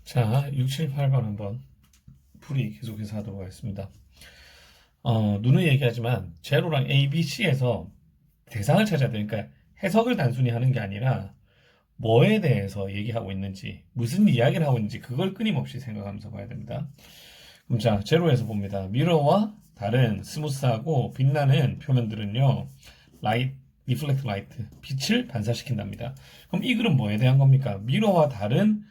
자, 6, 7, 8번 한번 풀이 계속해서 하도록 하겠습니다. 누누이 얘기하지만 제로랑 A, B, C에서 대상을 찾아야 되니까 해석을 단순히 하는 게 아니라 뭐에 대해서 얘기하고 있는지, 무슨 이야기를 하고 있는지 그걸 끊임없이 생각하면서 봐야 됩니다. 그럼 자, 제로에서 봅니다. 미러와 다른 스무스하고 빛나는 표면들은요, 리플렉트 라이트, 빛을 반사시킨답니다. 그럼 이 글은 뭐에 대한 겁니까? 미러와 다른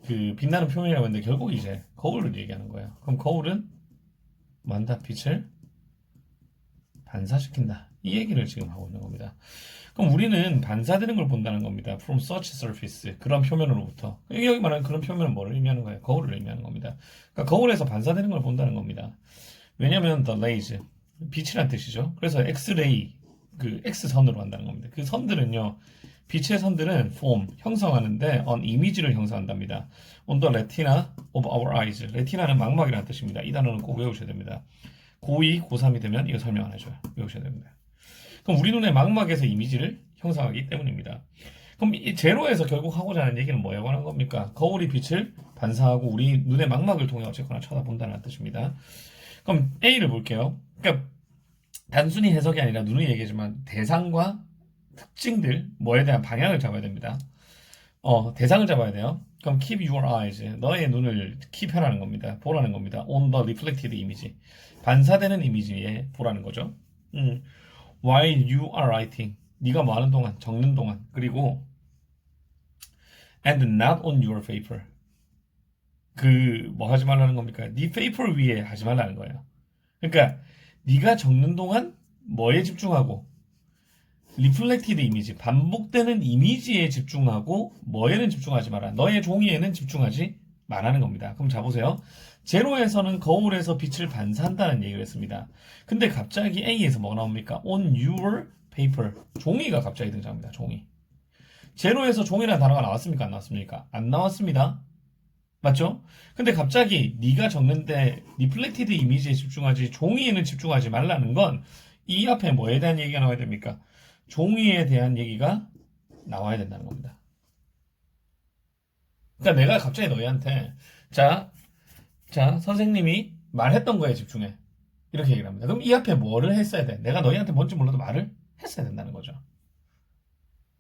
그 빛나는 표면이라고 했는데 결국 이제 거울을 얘기하는 거예요. 그럼 거울은 만다 빛을 반사시킨다. 이 얘기를 지금 하고 있는 겁니다. 그럼 우리는 반사되는 걸 본다는 겁니다. From such surface. 그런 표면으로부터. 여기 말하는 그런 표면은 뭐를 의미하는 거예요? 거울을 의미하는 겁니다. 그러니까 거울에서 반사되는 걸 본다는 겁니다. 왜냐하면 the rays, 빛이란 뜻이죠. 그래서 X-ray, 그 X선으로 한다는 겁니다. 그 선들은요, 빛의 선들은 form, 형성하는데 on 이미지를 형성한답니다. on the retina of our eyes. 레티나는 망막이라는 뜻입니다. 이 단어는 꼭 외우셔야 됩니다. 고2, 고3이 되면 이거 설명 안 해줘요. 외우셔야 됩니다. 그럼 우리 눈의 망막에서 이미지를 형성하기 때문입니다. 그럼 이 제로에서 결국 하고자 하는 얘기는 뭐에 관한 겁니까? 거울이 빛을 반사하고 우리 눈의 망막을 통해 어쨌거나 쳐다본다는 뜻입니다. 그럼 A를 볼게요. 그러니까 단순히 해석이 아니라 누누이 얘기하지만 대상과 특징들, 뭐에 대한 방향을 잡아야 됩니다. 대상을 잡아야 돼요. 그럼 keep your eyes, 너의 눈을 keep하라는 겁니다. 보라는 겁니다. on the reflected image, 반사되는 이미지에 보라는 거죠. while you are writing, 네가 뭐 하는 동안, 적는 동안. 그리고 and not on your paper, 그 뭐 하지 말라는 겁니까? 네 페이퍼 위에 하지 말라는 거예요. 그러니까 네가 적는 동안 뭐에 집중하고, 리플렉티드 이미지, 반복되는 이미지에 집중하고 뭐에는 집중하지 마라. 너의 종이에는 집중하지 말라는 겁니다. 그럼 자 보세요. 제로에서는 거울에서 빛을 반사한다는 얘기를 했습니다. 근데 갑자기 A에서 뭐가 나옵니까? On your paper. 종이가 갑자기 등장합니다. 종이. 제로에서 종이라는 단어가 나왔습니까? 안 나왔습니까? 안 나왔습니다. 맞죠? 근데 갑자기 네가 적는데 리플렉티드 이미지에 집중하지 종이에는 집중하지 말라는 건 이 앞에 뭐에 대한 얘기가 나와야 됩니까? 종이에 대한 얘기가 나와야 된다는 겁니다. 그러니까 내가 갑자기 너희한테 자, 선생님이 말했던 거에 집중해. 이렇게 얘기를 합니다. 그럼 이 앞에 뭐를 했어야 돼? 내가 너희한테 뭔지 몰라도 말을 했어야 된다는 거죠.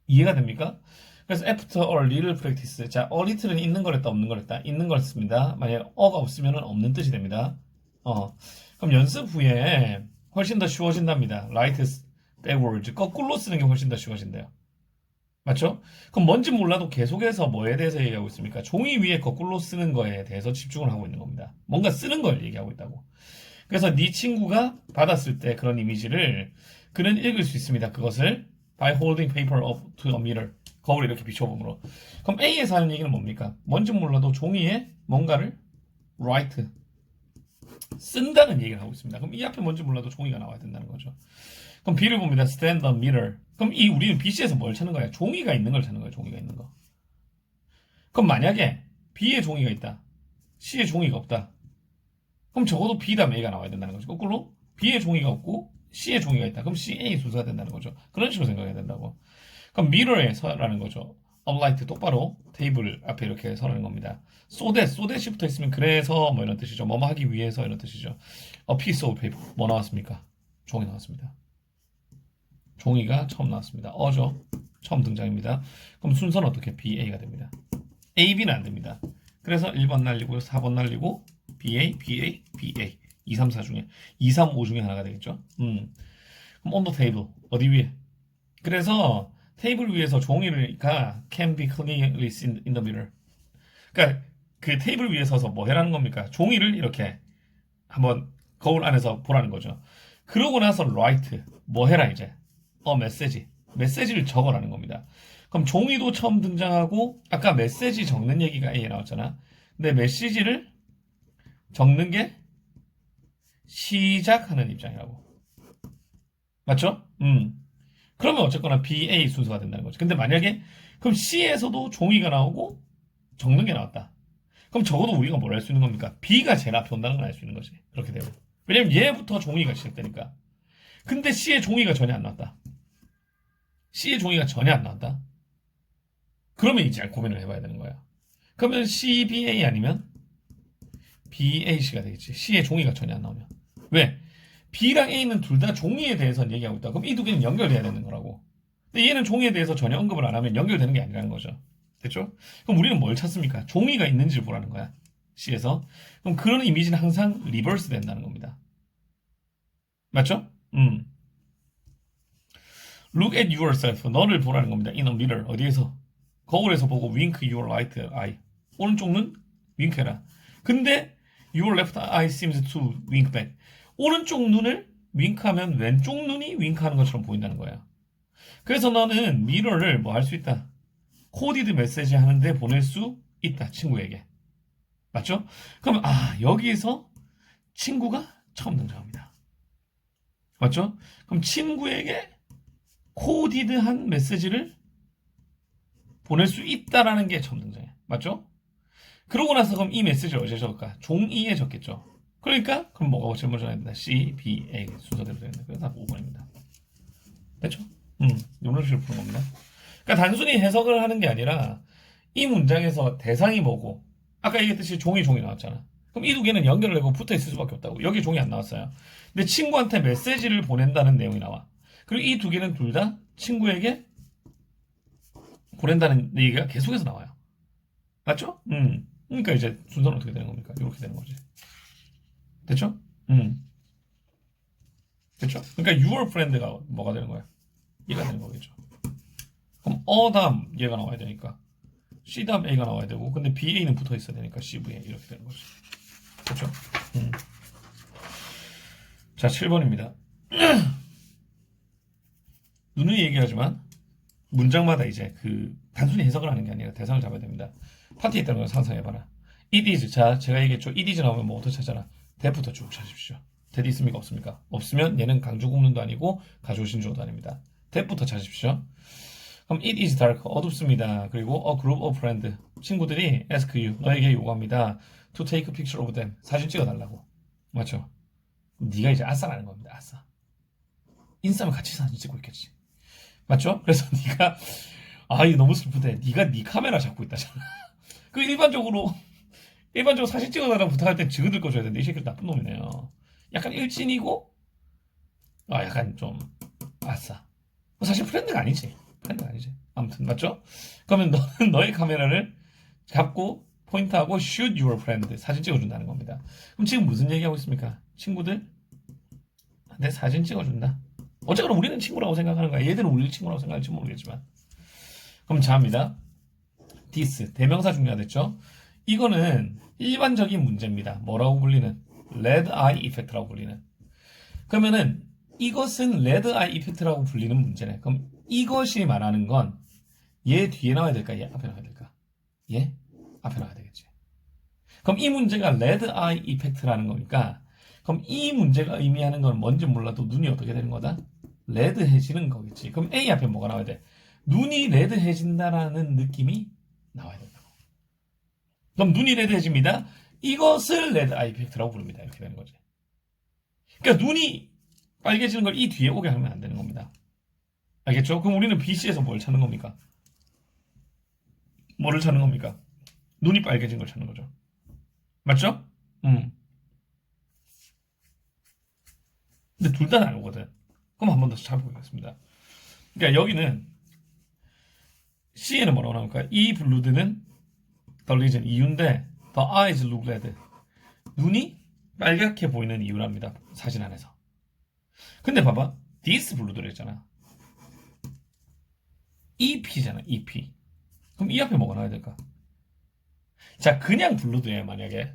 이해가 됩니까? 그래서 after a little practice. 자, a little는 있는 거랬다, 없는 거랬다. 있는 걸 씁니다. 만약에 어가 없으면 없는 뜻이 됩니다. 그럼 연습 후에 훨씬 더 쉬워진답니다. Right backwards. 거꾸로 쓰는 게 훨씬 더 쉬워진대요. 맞죠? 그럼 뭔지 몰라도 계속해서 뭐에 대해서 얘기하고 있습니까? 종이 위에 거꾸로 쓰는 거에 대해서 집중을 하고 있는 겁니다. 뭔가 쓰는 걸 얘기하고 있다고. 그래서 네 친구가 받았을 때 그런 이미지를 그는 읽을 수 있습니다. 그것을 by holding paper up to a mirror. 거울에 이렇게 비춰봄으로. 그럼 A에서 하는 얘기는 뭡니까? 뭔지 몰라도 종이에 뭔가를 write, 쓴다는 얘기를 하고 있습니다. 그럼 이 앞에 뭔지 몰라도 종이가 나와야 된다는 거죠. 그럼 B를 봅니다. stand on mirror. 그럼 이 우리는 BC에서 뭘 찾는 거야? 종이가 있는 걸 찾는 거예요. 종이가 있는 거. 그럼 만약에 B에 종이가 있다, C에 종이가 없다. 그럼 적어도 B 다음 A가 나와야 된다는 거죠. 거꾸로 B에 종이가 없고 C에 종이가 있다. 그럼 C, A 순서가 된다는 거죠. 그런 식으로 생각해야 된다고. 그럼 mirror에 서라는 거죠. upright, 똑바로 테이블 앞에 이렇게 서라는 겁니다. so that이 붙어 있으면 그래서 뭐 이런 뜻이죠. 뭐뭐 하기 위해서 이런 뜻이죠. a piece of paper. 뭐 나왔습니까? 종이 나왔습니다. 종이가 처음 나왔습니다. 어죠. 처음 등장입니다. 그럼 순서는 어떻게? B, A가 됩니다. A, B는 안 됩니다. 그래서 1번 날리고 4번 날리고 B, A, B, A, B, A. 2, 3, 4 중에 2, 3, 5 중에 하나가 되겠죠. 그럼 on the table. 어디 위에? 그래서 테이블 위에서 종이가 can be clearly seen in the mirror. 그러니까 그 테이블 위에 서서 뭐 해라는 겁니까? 종이를 이렇게 한번 거울 안에서 보라는 거죠. 그러고 나서 write. 뭐 해라 이제? 메시지를 적어라는 겁니다. 그럼 종이도 처음 등장하고 아까 메시지 적는 얘기가 A에 나왔잖아. 근데 메시지를 적는 게 시작하는 입장이라고. 맞죠? 그러면 어쨌거나 B, A 순서가 된다는 거죠. 근데 만약에 그럼 C에서도 종이가 나오고 적는 게 나왔다. 그럼 적어도 우리가 뭘 할 수 있는 겁니까? B가 제일 앞에 온다는 걸 알 수 있는 거지. 그렇게 되면. 왜냐면 얘부터 종이가 시작되니까. 근데 C에 종이가 전혀 안 나왔다. C의 종이가 전혀 안 나왔다. 그러면 이제 고민을 해봐야 되는 거야. 그러면 CBA 아니면 BAC가 되겠지. C의 종이가 전혀 안 나오면. 왜? B랑 A는 둘 다 종이에 대해서는 얘기하고 있다. 그럼 이 두 개는 연결돼야 되는 거라고. 근데 얘는 종이에 대해서 전혀 언급을 안 하면 연결되는 게 아니라는 거죠. 됐죠? 그럼 우리는 뭘 찾습니까? 종이가 있는지를 보라는 거야. C에서. 그럼 그런 이미지는 항상 리버스 된다는 겁니다. 맞죠? Look at yourself. 너를 보라는 겁니다. In a mirror. 어디에서? 거울에서 보고 wink your right eye. 오른쪽 눈 윙크해라. 근데 your left eye seems to wink back. 오른쪽 눈을 윙크하면 왼쪽 눈이 윙크하는 것처럼 보인다는 거야. 그래서 너는 미러를 뭐 할 수 있다. 코디드 메시지 하는데 보낼 수 있다. 친구에게. 맞죠? 그럼 여기에서 친구가 처음 등장합니다. 맞죠? 그럼 친구에게 코디드한 메시지를 보낼 수 있다라는 게 처음 등장해. 맞죠? 그러고 나서 그럼 이 메시지를 어디에 적을까? 종이에 적겠죠. 그러니까 그럼 뭐가 질문 전해야 된다. C, B, A 순서대로 되야 된다. 그래서 5번입니다. 됐죠? 이런 식으로 푸는 겁니다. 그러니까 단순히 해석을 하는 게 아니라 이 문장에서 대상이 뭐고 아까 얘기했듯이 종이 나왔잖아. 그럼 이 두 개는 연결을 하고 붙어 있을 수밖에 없다고. 여기 종이 안 나왔어요. 근데 친구한테 메시지를 보낸다는 내용이 나와. 그리고 이 두 개는 둘 다 친구에게 보낸다는 얘기가 계속해서 나와요. 맞죠? 그러니까 이제 순서는 어떻게 되는 겁니까? 이렇게 되는 거지. 됐죠? 됐죠? 그러니까 your friend가 뭐가 되는 거야? 얘가 되는 거겠죠. 그럼 다음 얘가 나와야 되니까 C 다음 A가 나와야 되고 근데 BA는 붙어 있어야 되니까 CVA 이렇게 되는 거죠. 그렇죠? 자, 7번입니다. 누누이 얘기하지만 문장마다 이제 그 단순히 해석을 하는 게 아니라 대상을 잡아야 됩니다. 파티에 있다는 걸 상상해봐라. It is. 자, 제가 얘기했죠. It is 나오면 뭐 어떻게 찾잖아. that부터 쭉 찾으십시오. that 있습니까? 없습니까? 없으면 얘는 강조 국문도 아니고 가져오신 주어도 아닙니다. that부터 찾으십시오. 그럼 it is dark. 어둡습니다. 그리고 a group of friends. 친구들이 ask you. 너에게 요구합니다. to take a picture of them. 사진 찍어달라고. 맞죠? 네가 이제 아싸라는 겁니다. 아싸. 인싸면 같이 사진 찍고 있겠지. 맞죠? 그래서 네가 이거 너무 슬프대. 네가 네 카메라 잡고 있다잖아. 그 일반적으로 사진 찍어달라고 부탁할 땐 지그들 꺼줘야 되는데 이 새끼 나쁜 놈이네요. 약간 일진이고 약간 좀 아싸. 사실 프렌드가 아니지. 아무튼 맞죠? 그러면 너는 너의 카메라를 잡고 포인트하고 shoot your friend 사진 찍어준다는 겁니다. 그럼 지금 무슨 얘기하고 있습니까? 친구들 내 사진 찍어준다. 어쨌거나 우리는 친구라고 생각하는 거야. 얘들은 우리 친구라고 생각할지 모르겠지만. 그럼 자입니다. this 대명사 중요하겠죠? 이거는 일반적인 문제입니다. 뭐라고 불리는? red eye effect라고 불리는. 그러면은 이것은 red eye effect라고 불리는 문제네. 그럼 이것이 말하는 건 얘 뒤에 나와야 될까? 얘 앞에 나와야 될까? 얘 앞에 나와야 되겠지. 그럼 이 문제가 red eye effect라는 거니까 그럼 이 문제가 의미하는 건 뭔지 몰라도 눈이 어떻게 되는 거다? 레드해지는 거겠지. 그럼 A 앞에 뭐가 나와야 돼? 눈이 레드해진다라는 느낌이 나와야 된다고. 그럼 눈이 레드해집니다. 이것을 레드 아이 이펙트라고 부릅니다. 이렇게 되는 거지. 그러니까 눈이 빨개지는 걸 이 뒤에 오게 하면 안 되는 겁니다. 알겠죠? 그럼 우리는 BC에서 뭘 찾는 겁니까? 뭐를 찾는 겁니까? 눈이 빨개진 걸 찾는 거죠. 맞죠? 근데 둘 다 나오거든. 그럼 한 번 더 찾아보겠습니다. 그러니까 여기는 C에는 뭐라고 나올까요? 이 블루드는 the reason 이유인데 the eyes look red 눈이 빨갛게 보이는 이유랍니다. 사진 안에서. 근데 봐봐 this 블루드를 했잖아. EP잖아. EP. 그럼 이 앞에 뭐가 나와야 될까? 자 그냥 블루드예요. 만약에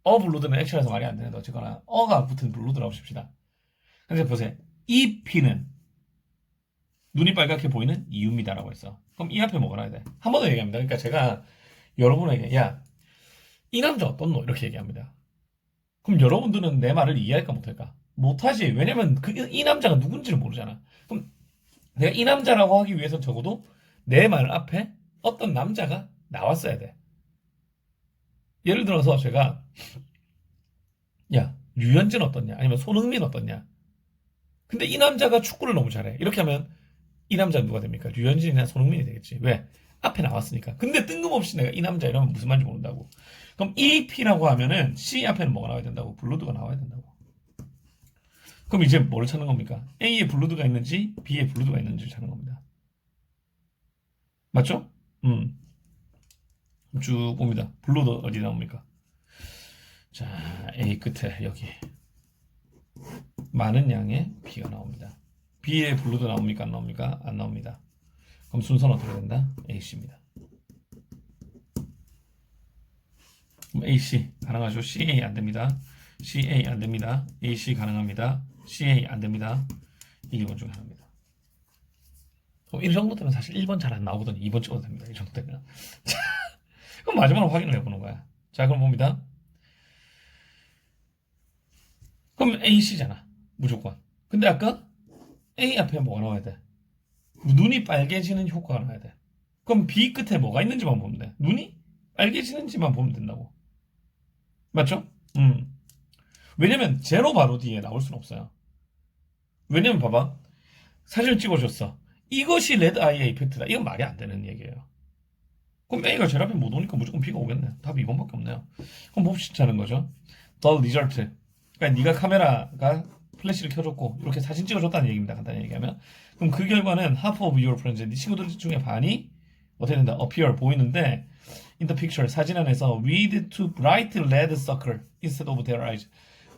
블루드는 액션에서 말이 안 되는데 어쨌거나 가 붙은 블루드라고 칩시다. 근데 보세요. EP는 눈이 빨갛게 보이는 이유입니다라고 했어. 그럼 이 앞에 뭐가 나와야 돼? 한 번 더 얘기합니다. 그러니까 제가 여러분에게 이 남자 어떻노? 이렇게 얘기합니다. 그럼 여러분들은 내 말을 이해할까 못할까? 못하지. 왜냐면 이 남자가 누군지를 모르잖아. 그럼 내가 이 남자라고 하기 위해서 적어도 내 말 앞에 어떤 남자가 나왔어야 돼. 예를 들어서 제가 류현진 어떻냐? 아니면 손흥민 어떻냐? 근데 이 남자가 축구를 너무 잘해. 이렇게 하면 이 남자는 누가 됩니까? 류현진이나 손흥민이 되겠지. 왜? 앞에 나왔으니까. 근데 뜬금없이 내가 이 남자 이러면 무슨 말인지 모른다고. 그럼 EP라고 하면은 C 앞에는 뭐가 나와야 된다고? 블루드가 나와야 된다고. 그럼 이제 뭐를 찾는 겁니까? A에 블루드가 있는지 B에 블루드가 있는지 찾는 겁니다. 맞죠? 쭉 봅니다. 블루드 어디 나옵니까? 자, A 끝에 여기 많은 양의 B가 나옵니다. B에 블루드 나옵니까? 안 나옵니까? 안 나옵니다. 그럼 순서는 어떻게 된다? AC입니다. 그럼 AC 가능하죠? CA 안 됩니다. CA 안 됩니다. AC 가능합니다. CA 안 됩니다. 이게 2번 중에 하나입니다. 그럼 이 정도 되면 사실 1번 잘 안 나오거든요. 2번 찍어도 됩니다. 이 정도 되면. 자, 그럼 마지막으로 확인을 해보는 거야. 자, 그럼 봅니다. 그럼 AC잖아. 무조건. 근데 아까 A 앞에 뭐가 나와야 돼? 눈이 빨개지는 효과가 나와야 돼. 그럼 B 끝에 뭐가 있는지만 보면 돼. 눈이 빨개지는지만 보면 된다고. 맞죠? 왜냐면 제로 바로 뒤에 나올 수는 없어요. 왜냐면 봐봐. 사진을 찍어줬어. 이것이 레드 아이의 이펙트다. 이건 말이 안 되는 얘기예요. 그럼 A가 제일 앞에 못 오니까 무조건 B가 오겠네. 답이 이번밖에 없네요. 그럼 봅시자는 거죠. The result. 그러니까 네가 카메라가 플래시를 켜줬고 이렇게 사진 찍어줬다는 얘기입니다. 간단히 얘기하면. 그럼 그 결과는 half of your friends, 네 친구들 중에 반이 어떻게 된다? appear 보이는데 in the picture 사진 안에서 with two bright red circle instead of their eyes.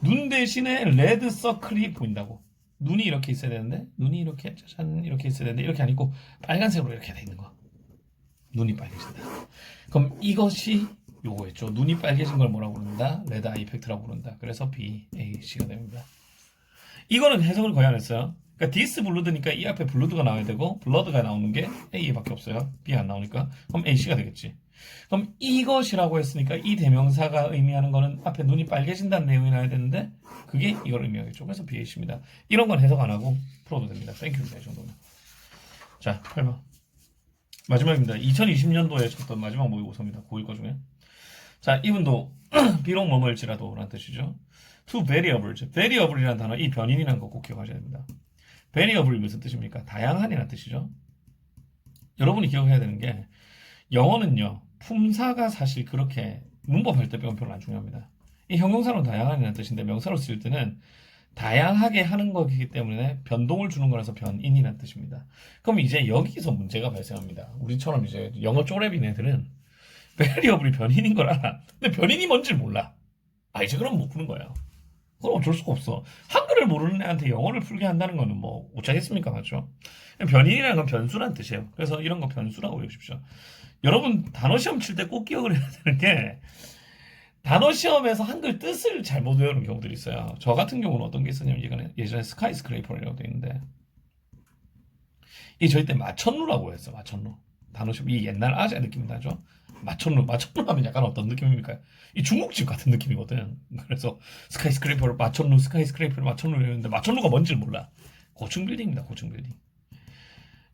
눈 대신에 레드 서클이 보인다고. 눈이 이렇게 있어야 되는데 눈이 이렇게 짜잔 이렇게 있어야 되는데 이렇게 안 있고 빨간색으로 이렇게 돼 있는 거. 눈이 빨개진다. 그럼 이것이 요거였죠. 눈이 빨개진 걸 뭐라고 부른다? 레드 아이 이펙트라고 부른다. 그래서 B, A, C가 됩니다. 이거는 해석을 거의 안 했어요. 그러니까 디스 블루드니까 이 앞에 블루드가 나와야 되고 블러드가 나오는 게 A밖에 없어요. B 안 나오니까. 그럼 A, C가 되겠지. 그럼 이것이라고 했으니까 이 대명사가 의미하는 거는 앞에 눈이 빨개진다는 내용이 나와야 되는데 그게 이걸 의미하겠죠. 그래서 B, A, C입니다. 이런 건 해석 안 하고 풀어도 됩니다. 땡큐입니다. 이 정도는. 자, 8번. 마지막입니다. 2020년도에 쳤던 마지막 모의고사입니다. 고1 거 중에. 자, 이분도 비록 뭐뭐일지라도 라는 뜻이죠. To variables. variable이라는 단어, 이 변인이라는 거 꼭 기억하셔야 됩니다. variable이 무슨 뜻입니까? 다양한이라는 뜻이죠. 여러분이 기억해야 되는 게 영어는요. 품사가 사실 그렇게 문법할 때 배우면 별로 안 중요합니다. 이 형용사로 다양한이라는 뜻인데 명사로 쓸 때는 다양하게 하는 거기 때문에 변동을 주는 거라서 변인이라는 뜻입니다. 그럼 이제 여기서 문제가 발생합니다. 우리처럼 이제 영어 쪼렙인 애들은 베리어블이 변인인 걸 알아. 근데 변인이 뭔지 몰라. 아 이제 그럼 못 푸는 거야. 그건 어쩔 수가 없어. 한글을 모르는 애한테 영어를 풀게 한다는 거는 뭐 못하겠습니까? 맞죠? 변인이라는 건 변수란 뜻이에요. 그래서 이런 거 변수라고 외우십시오. 여러분 단어 시험 칠 때 꼭 기억을 해야 되는 게 단어 시험에서 한글 뜻을 잘못 외우는 경우들이 있어요. 저 같은 경우는 어떤 게 있었냐면 예전에 스카이스크레이퍼라고 되어 있는데 이 저희 때 마천루라고 했어. 마천루. 단어 시험 이 옛날 아재 느낌 나죠? 마천루 하면 약간 어떤 느낌입니까? 이 중국집 같은 느낌이거든. 그래서 스카이스크레이퍼를 마천루 스카이스크레이퍼를 마천루를 했는데 마천루가 뭔지를 몰라. 고층 빌딩입니다. 고층 빌딩.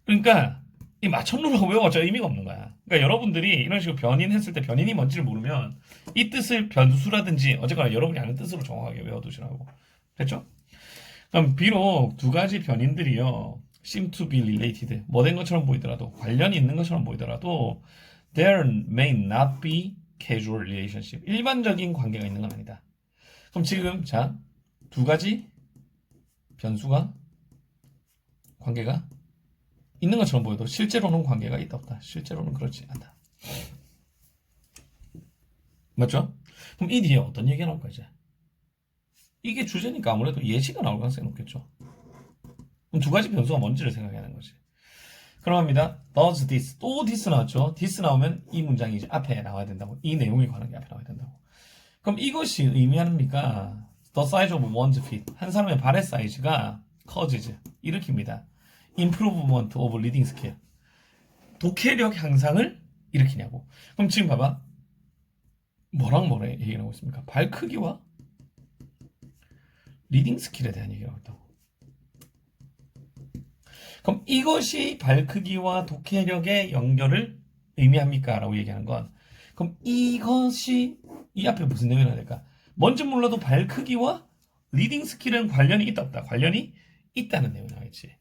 그러니까 이 마천루라고 외워봤자 의미가 없는 거야. 그러니까 여러분들이 이런 식으로 변인했을 때 변인이 뭔지를 모르면 이 뜻을 변수라든지 어쨌거나 여러분이 아는 뜻으로 정확하게 외워두시라고. 됐죠? 그럼 비록 두 가지 변인들이요. seem to be related. 뭐 된 것처럼 보이더라도 관련이 있는 것처럼 보이더라도 there may not be casual relationship. 일반적인 관계가 있는 건 아니다. 그럼 지금 자, 두 가지 변수가 관계가 있는 것처럼 보여도 실제로는 관계가 있다 없다. 실제로는 그렇지 않다. 맞죠? 그럼 이 뒤에 어떤 얘기가 나올까 이제? 이게 주제니까 아무래도 예시가 나올 가능성이 높겠죠. 그럼 두 가지 변수가 뭔지를 생각해야 하는 거지. 그럼 합니다. Does this. 또 this 나왔죠. this 나오면 이 문장이 이제 앞에 나와야 된다고. 이 내용에 관한 게 앞에 나와야 된다고. 그럼 이것이 의미합니까? The size of one's feet. 한 사람의 발의 사이즈가 causes. 일으킵니다. Improvement of reading skill. 독해력 향상을 일으키냐고. 그럼 지금 봐봐. 뭐랑 뭐래 얘기를 하고 있습니까? 발 크기와 리딩 스킬에 대한 얘기를 하고 있다고. 그럼 이것이 발 크기와 독해력의 연결을 의미합니까? 라고 얘기하는 건 그럼 이것이 이 앞에 무슨 내용이 나야 될까? 뭔지 몰라도 발 크기와 리딩 스킬은 관련이 있다 없다. 관련이 있다는 내용이 나와있지.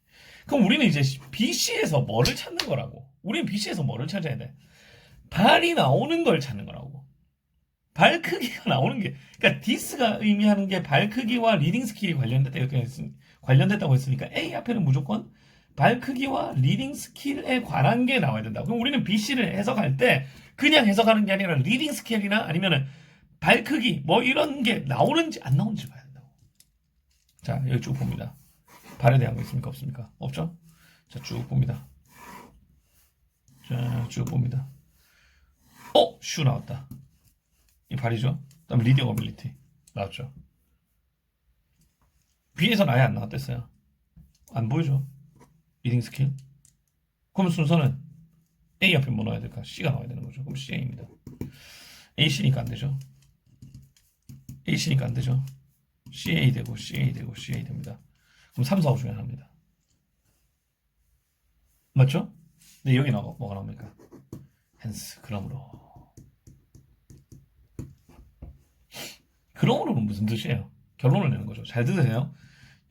그럼 우리는 이제 BC에서 뭐를 찾는 거라고? 우린 BC에서 뭐를 찾아야 돼? 발이 나오는 걸 찾는 거라고. 발 크기가 나오는 게, 그러니까 디스가 의미하는 게 발 크기와 리딩 스킬이 관련됐다고 했으니까 A 앞에는 무조건 발 크기와 리딩 스킬에 관한 게 나와야 된다. 그럼 우리는 BC를 해석할 때 그냥 해석하는 게 아니라 리딩 스킬이나 아니면은 발 크기 뭐 이런 게 나오는지 안 나오는지 봐야 된다고. 자, 여기 쭉 봅니다. 발에 대한 거 있습니까? 없습니까? 없죠? 자, 쭉 봅니다. 자, 쭉 봅니다. 슈 나왔다. 이 발이죠. 그다음 리딩 어빌리티 나왔죠. B에서는 아예 안 나왔댔어요. 안 보이죠? 리딩 스킬. 그럼 순서는 A 앞에 뭐 넣어야 될까? C가 나와야 되는 거죠. 그럼 CA입니다. AC니까 안 되죠. AC니까 안 되죠. CA 되고 CA 되고 CA 됩니다. 그럼 3, 4, 5 중에 하나입니다. 맞죠? 근데 여기 뭐가 나옵니까? 헨스. 그럼으로는 무슨 뜻이에요? 결론을 내는 거죠. 잘 들으세요.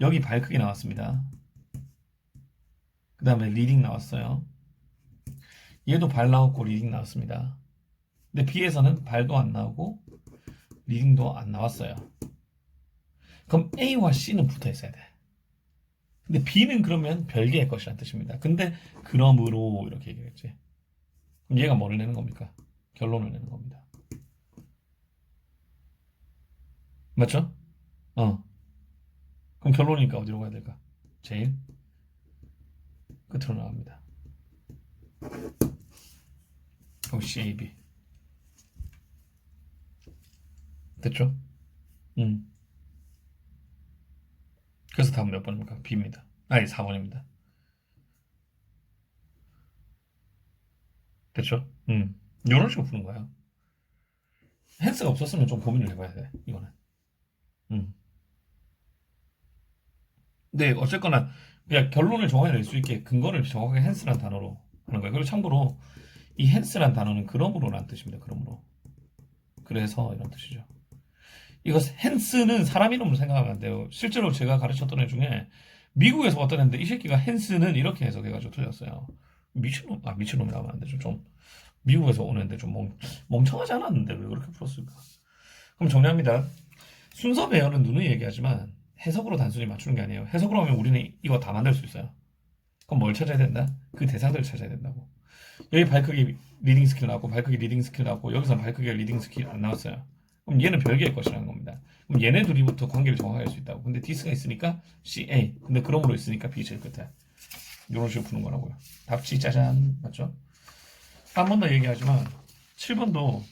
여기 발 크기 나왔습니다. 그 다음에 리딩 나왔어요. 얘도 발 나왔고 리딩 나왔습니다. 근데 B에서는 발도 안 나오고 리딩도 안 나왔어요. 그럼 A와 C는 붙어 있어야 돼. 근데 B는 그러면 별개의 것이라는 뜻입니다. 근데 그러므로 이렇게 얘기했지. 그럼 얘가 뭐를 내는 겁니까? 결론을 내는 겁니다. 맞죠? 그럼 결론이니까 어디로 가야 될까? 제일 끝으로 나갑니다. 그럼 CAB. 됐죠? 그래서 다음 몇 번입니까? B입니다. 아니, 4번입니다. 됐죠? 이런 식으로 푸는 거야. 헨스가 없었으면 좀 고민을 해봐야 돼, 이거는. 근데 어쨌거나 그냥 결론을 정확히 낼 수 있게 근거를 정확하게 헨스란 단어로 하는 거예요. 그리고 참고로 이 헨스란 단어는 그러므로라는 뜻입니다. 그러므로. 그래서 이런 뜻이죠. 이거 헨스는 사람 이름으로 생각하면 안 돼요. 실제로 제가 가르쳤던 애 중에 미국에서 어떤 애인데 이 새끼가 헨스는 이렇게 해석해가지고 틀렸어요. 미친놈이 나오면 안 되죠. 좀 미국에서 오는데 좀 멍청하지 않았는데 왜 그렇게 풀었을까? 그럼 정리합니다. 순서 배열은 누누이 얘기하지만 해석으로 단순히 맞추는 게 아니에요. 해석으로 하면 우리는 이거 다 만들 수 있어요. 그럼 뭘 찾아야 된다? 그 대상들을 찾아야 된다고. 여기 발크기 리딩 스킬 나왔고 발크기 리딩 스킬 나왔고 여기서 발크기가 리딩 스킬 안 나왔어요. 그럼 얘는 별개의 것이라는 겁니다. 그럼 얘네 둘이부터 관계를 정확하게 할 수 있다고. 근데 디스가 있으니까 CA. 근데 그럼으로 있으니까 B 제일 끝에. 이런 식으로 푸는 거라고요. 답지 짜잔. 맞죠? 한 번 더 얘기하지만 7번도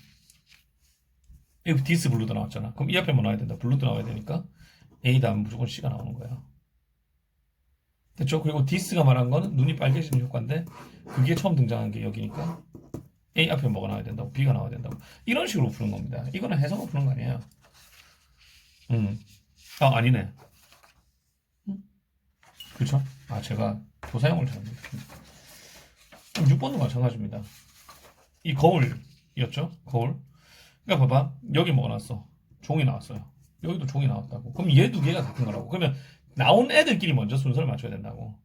여기 디스 블루도 나왔잖아. 그럼 이 앞에 뭐 나와야 된다? 블루도 나와야 되니까 A 다음 무조건 C가 나오는 거야. 됐죠? 그리고 디스가 말한 건 눈이 빨개지는 효과인데 그게 처음 등장한 게 여기니까 A 앞에 뭐가 나와야 된다고? B가 나와야 된다고. 이런 식으로 푸는 겁니다. 이거는 해석으로 푸는 거 아니에요. 아니네. 그렇죠? 제가 도사형을 잘합니다. 6번도 마찬가지입니다. 이 거울이었죠? 거울. 그러니까 봐봐. 여기 뭐가 나왔어? 종이 나왔어요. 여기도 종이 나왔다고. 그럼 얘 두 개가 같은 거라고. 그러면 나온 애들끼리 먼저 순서를 맞춰야 된다고.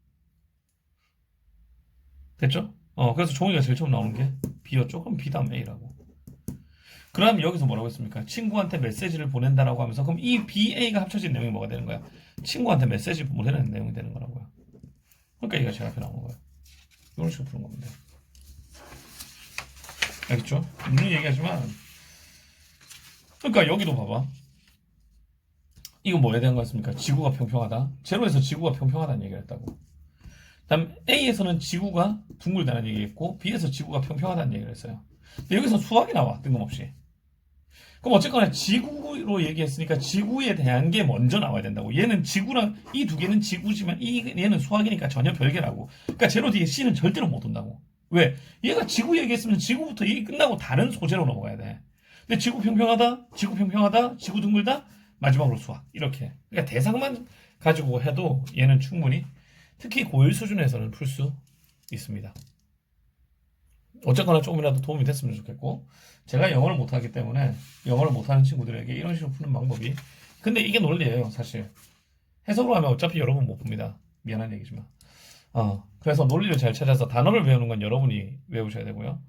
됐죠? 그래서 종이가 제일 처음 나오는 게 B였죠? 그럼 B 다음 A라고. 그럼 여기서 뭐라고 했습니까? 친구한테 메시지를 보낸다라고 하면서 그럼 이 B, A가 합쳐진 내용이 뭐가 되는 거야? 친구한테 메시지 보내는 내용이 되는 거라고요. 그러니까 얘가 제일 앞에 나오는 거예요. 이런 식으로 푸는 겁니다. 알겠죠? 물론 얘기하지만 그러니까 여기도 봐봐. 이거 뭐에 대한 거였습니까? 지구가 평평하다. 제로에서 지구가 평평하다는 얘기를 했다고. 다음 A에서는 지구가 둥글다는 얘기했고 B에서 지구가 평평하다는 얘기를 했어요. 근데 여기서 수학이 나와. 뜬금없이. 그럼 어쨌거나 지구로 얘기했으니까 지구에 대한 게 먼저 나와야 된다고. 얘는 지구랑 이 두 개는 지구지만 얘는 수학이니까 전혀 별개라고. 그러니까 제로 뒤에 C는 절대로 못 온다고. 왜? 얘가 지구 얘기했으면 지구부터 얘기 끝나고 다른 소재로 넘어가야 돼. 근데 지구 평평하다, 지구 둥글다, 마지막으로 수학. 이렇게. 그러니까 대상만 가지고 해도 얘는 충분히 특히 고1 수준에서는 풀 수 있습니다. 어쨌거나 조금이라도 도움이 됐으면 좋겠고 제가 영어를 못하기 때문에 영어를 못하는 친구들에게 이런 식으로 푸는 방법이 근데 이게 논리예요 사실. 해석으로 하면 어차피 여러분 못 봅니다. 미안한 얘기지만 그래서 논리를 잘 찾아서 단어를 배우는 건 여러분이 외우셔야 되고요.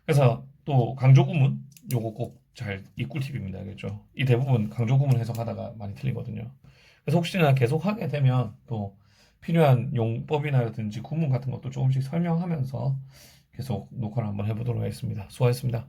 그래서 또 강조구문 요거 꼭 잘 이 꿀팁입니다. 알겠죠? 이 대부분 강조구문 해석하다가 많이 틀리거든요. 그래서 혹시나 계속 하게 되면 또 필요한 용법이나든지 구문 같은 것도 조금씩 설명하면서 계속 녹화를 한번 해보도록 하겠습니다. 수고하셨습니다.